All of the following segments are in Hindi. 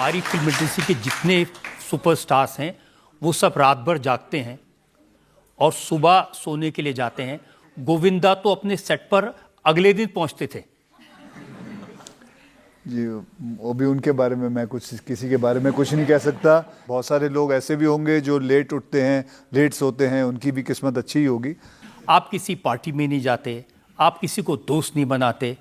हमारी फिल्म इंडस्ट्री के जितने सुपरस्टार्स हैं वो सब रात भर जागते हैं और सुबह सोने के लिए जाते हैं। गोविंदा तो अपने सेट पर अगले दिन पहुंचते थे। जी, वो भी उनके बारे में मैं कुछ किसी के बारे में कुछ नहीं कह सकता। बहुत सारे लोग ऐसे भी होंगे जो लेट उठते हैं, लेट सोते हैं, उनकी भी किस्मत अच्छी ही होगी। आप किसी पार्टी में नहीं जाते, आप किसी को दोस्त नहीं बनाते।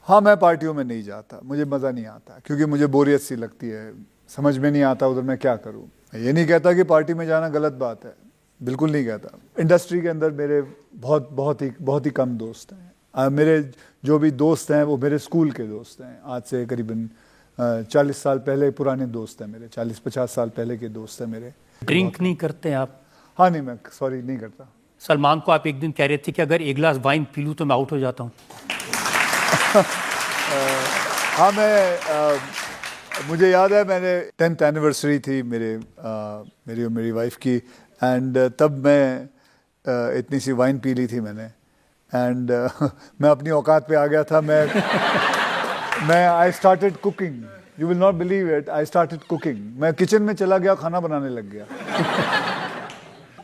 हाँ, मैं पार्टियों में नहीं जाता, मुझे मज़ा नहीं आता क्योंकि मुझे बोरियत सी लगती है, समझ में नहीं आता उधर मैं क्या करूँ। ये नहीं कहता कि पार्टी में जाना गलत बात है, बिल्कुल नहीं कहता। इंडस्ट्री के अंदर मेरे बहुत ही कम दोस्त हैं। मेरे जो भी दोस्त हैं वो मेरे स्कूल के दोस्त हैं। आज से करीबन 40 साल पहले पुराने दोस्त हैं मेरे, 40-50 साल पहले के दोस्त हैं मेरे। ड्रिंक नहीं करते आप? हाँ नहीं, मैं सॉरी नहीं करता। सलमान को आप एक दिन कह रहे थे कि अगर एक गिलास वाइन पी लूँ तो मैं आउट हो जाता हूँ। हाँ, मुझे याद है मैंने 10th एनिवर्सरी थी मेरी और मेरी वाइफ की, एंड तब मैं इतनी सी वाइन पी ली थी मैंने, एंड मैं अपनी औकात पे आ गया था। मैं I started cooking, you will not believe it, I started cooking. मैं किचन में चला गया, खाना बनाने लग गया।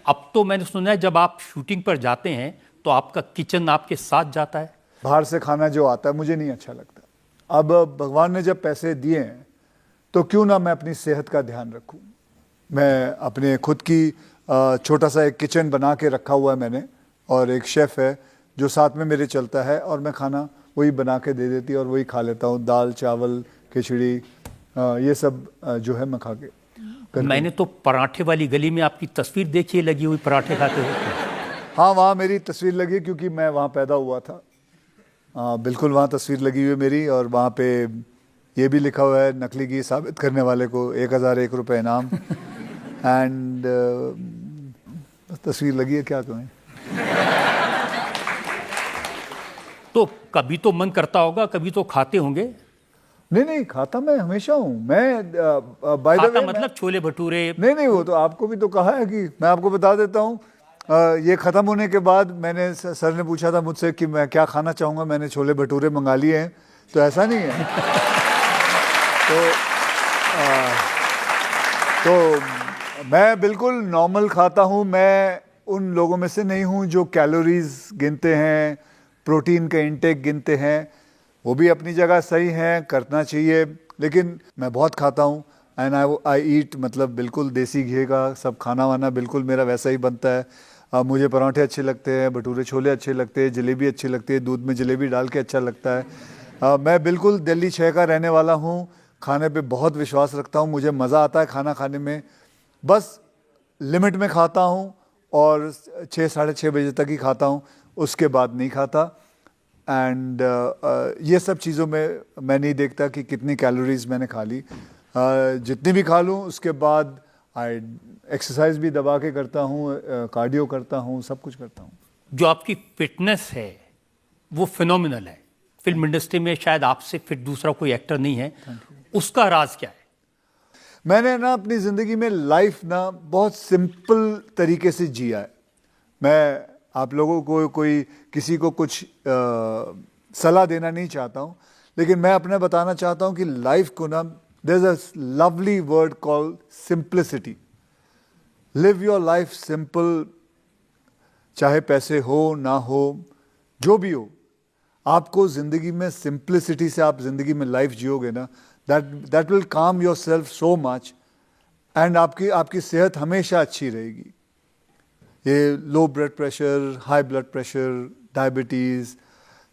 अब तो मैंने सुना है जब आप शूटिंग पर जाते हैं तो आपका किचन आपके साथ जाता है। बाहर से खाना जो आता है मुझे नहीं अच्छा लगता। अब भगवान ने जब पैसे दिए हैं तो क्यों ना मैं अपनी सेहत का ध्यान रखूं। मैं अपने खुद की छोटा सा एक किचन बना के रखा हुआ है मैंने, और एक शेफ़ है जो साथ में मेरे चलता है, और मैं खाना वही बना के दे देती है और वही खा लेता हूँ। दाल चावल खिचड़ी ये सब जो है मैं खा के। मैंने तो पराठे वाली गली में आपकी तस्वीर देखी है लगी हुई पराठे खाते हुए। हाँ, वहाँ मेरी तस्वीर लगी क्योंकि मैं वहाँ पैदा हुआ था। बिल्कुल वहाँ तस्वीर लगी हुई है मेरी, और वहाँ पे ये भी लिखा हुआ है नकली घी साबित करने वाले को 1001 रुपये इनाम। एंड तस्वीर लगी है, क्या कहें। तो कभी तो मन करता होगा, कभी तो खाते होंगे। नहीं, खाता मैं हमेशा हूँ। मैं बाय द वे मतलब छोले भटूरे। नहीं, वो तो आपको भी तो कहा है कि मैं आपको बता देता हूँ। ये ख़त्म होने के बाद मैंने सर ने पूछा था मुझसे कि मैं क्या खाना चाहूँगा, मैंने छोले भटूरे मंगा लिए हैं, तो ऐसा नहीं है। तो मैं बिल्कुल नॉर्मल खाता हूँ। मैं उन लोगों में से नहीं हूँ जो कैलोरीज गिनते हैं, प्रोटीन का इंटेक गिनते हैं। वो भी अपनी जगह सही हैं, करना चाहिए, लेकिन मैं बहुत खाता हूँ। एंड आई ईट, मतलब बिल्कुल देसी घी का सब खाना वाना बिल्कुल मेरा वैसा ही बनता है। मुझे पराठे अच्छे लगते हैं, भटूरे छोले अच्छे लगते हैं, जलेबी अच्छी लगती है, दूध में जलेबी डाल के अच्छा लगता है। मैं बिल्कुल दिल्ली 6 का रहने वाला हूँ। खाने पे बहुत विश्वास रखता हूँ, मुझे मज़ा आता है खाना खाने में। बस लिमिट में खाता हूँ और 6-6:30 बजे तक ही खाता हूँ, उसके बाद नहीं खाता। एंड ये सब चीज़ों में मैं नहीं देखता कि कितनी कैलोरीज मैंने खा ली। जितनी भी खा लूँ उसके बाद एक्सरसाइज भी दबा के करता हूँ, कार्डियो करता हूँ, सब कुछ करता हूँ। जो आपकी फिटनेस है वो फिनोमिनल है। फिल्म इंडस्ट्री में शायद आपसे फिट दूसरा कोई एक्टर नहीं है। उसका राज क्या है? मैंने ना अपनी ज़िंदगी में लाइफ ना बहुत सिंपल तरीके से जिया है। मैं आप लोगों को किसी को कुछ सलाह देना नहीं चाहता हूँ, लेकिन मैं अपने बताना चाहता हूँ कि लाइफ को ना, there's a lovely word called simplicity. Live your life simple, चाहे पैसे हो ना हो, जो भी हो, आपको ज़िंदगी में सिंप्लिसिटी से आप ज़िंदगी में लाइफ जियोगे ना, that will calm yourself so much, and आपकी सेहत हमेशा अच्छी रहेगी। ये low blood pressure, high blood pressure, diabetes,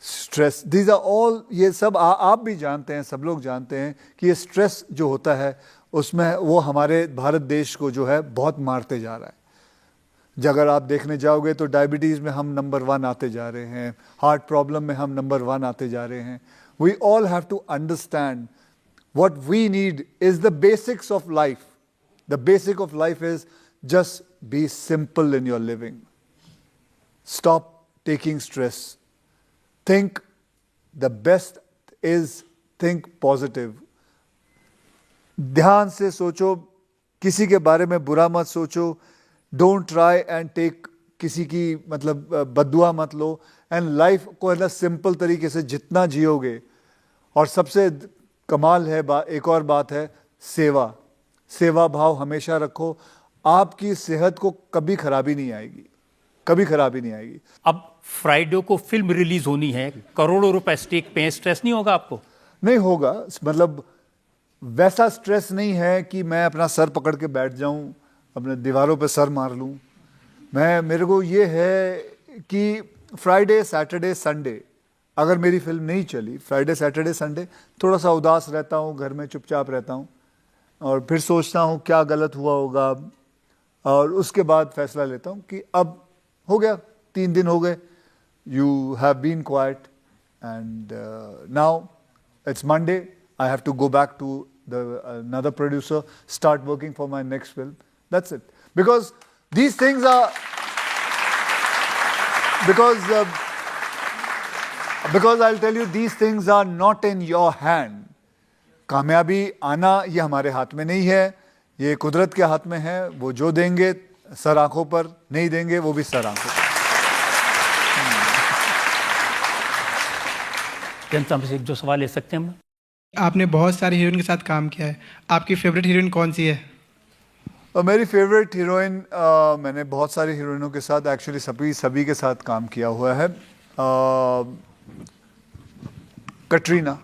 stress, these are all, ये सब आप भी जानते हैं, सब लोग जानते हैं कि ये स्ट्रेस जो होता है उसमें वो हमारे भारत देश को जो है बहुत मारते जा रहा है। अगर आप देखने जाओगे तो डायबिटीज़ में हम नंबर 1 आते जा रहे हैं, हार्ट प्रॉब्लम में हम नंबर 1 आते जा रहे हैं। We all have to understand what we need is the basics of life. The basic of life is just be simple in your living. Stop taking stress. Think the best is think positive. ध्यान से सोचो, किसी के बारे में बुरा मत सोचो। Don't try and take किसी की मतलब बद्दुआ मत लो। एंड लाइफ को है ना सिंपल तरीके से जितना जियोगे, और सबसे कमाल है, एक और बात है सेवा, सेवा भाव हमेशा रखो, आपकी सेहत को कभी खराबी नहीं आएगी, कभी खराबी नहीं आएगी। अब फ्राइडे को फिल्म रिलीज होनी है, करोड़ों रुपए स्टेक पे हैं, स्ट्रेस नहीं होगा आपको? नहीं होगा, मतलब वैसा स्ट्रेस नहीं है कि मैं अपना सर पकड़ के बैठ जाऊं, अपने दीवारों पे सर मार लूं। मेरे को ये है कि फ्राइडे सैटरडे संडे अगर मेरी फिल्म नहीं चली, फ्राइडे सैटरडे संडे थोड़ा सा उदास रहता हूँ, घर में चुपचाप रहता हूँ और फिर सोचता हूँ क्या गलत हुआ होगा, और उसके बाद फैसला लेता हूँ कि अब हो गया, 3 दिन हो गए, you have been quiet and now it's Monday, I have to go back to another producer, start working for my next film. That's it. Because these things are, because I'll tell you, these things are not in your hand. कामयाबी आना ये हमारे हाथ में नहीं है, ये कुदरत के हाथ में है। वो जो देंगे सर आंखों पर, नहीं देंगे वो भी सर आंखों पर। जनता में से एक जो सवाल ले सकते हैं हम? आपने बहुत सारी हीरोइन के साथ काम किया है, आपकी फेवरेट हीरोइन कौन सी है? मेरी फेवरेट हीरोइन, मैंने बहुत सारी हीरोइनों के साथ एक्चुअली सभी के साथ काम किया हुआ है। कटरीना।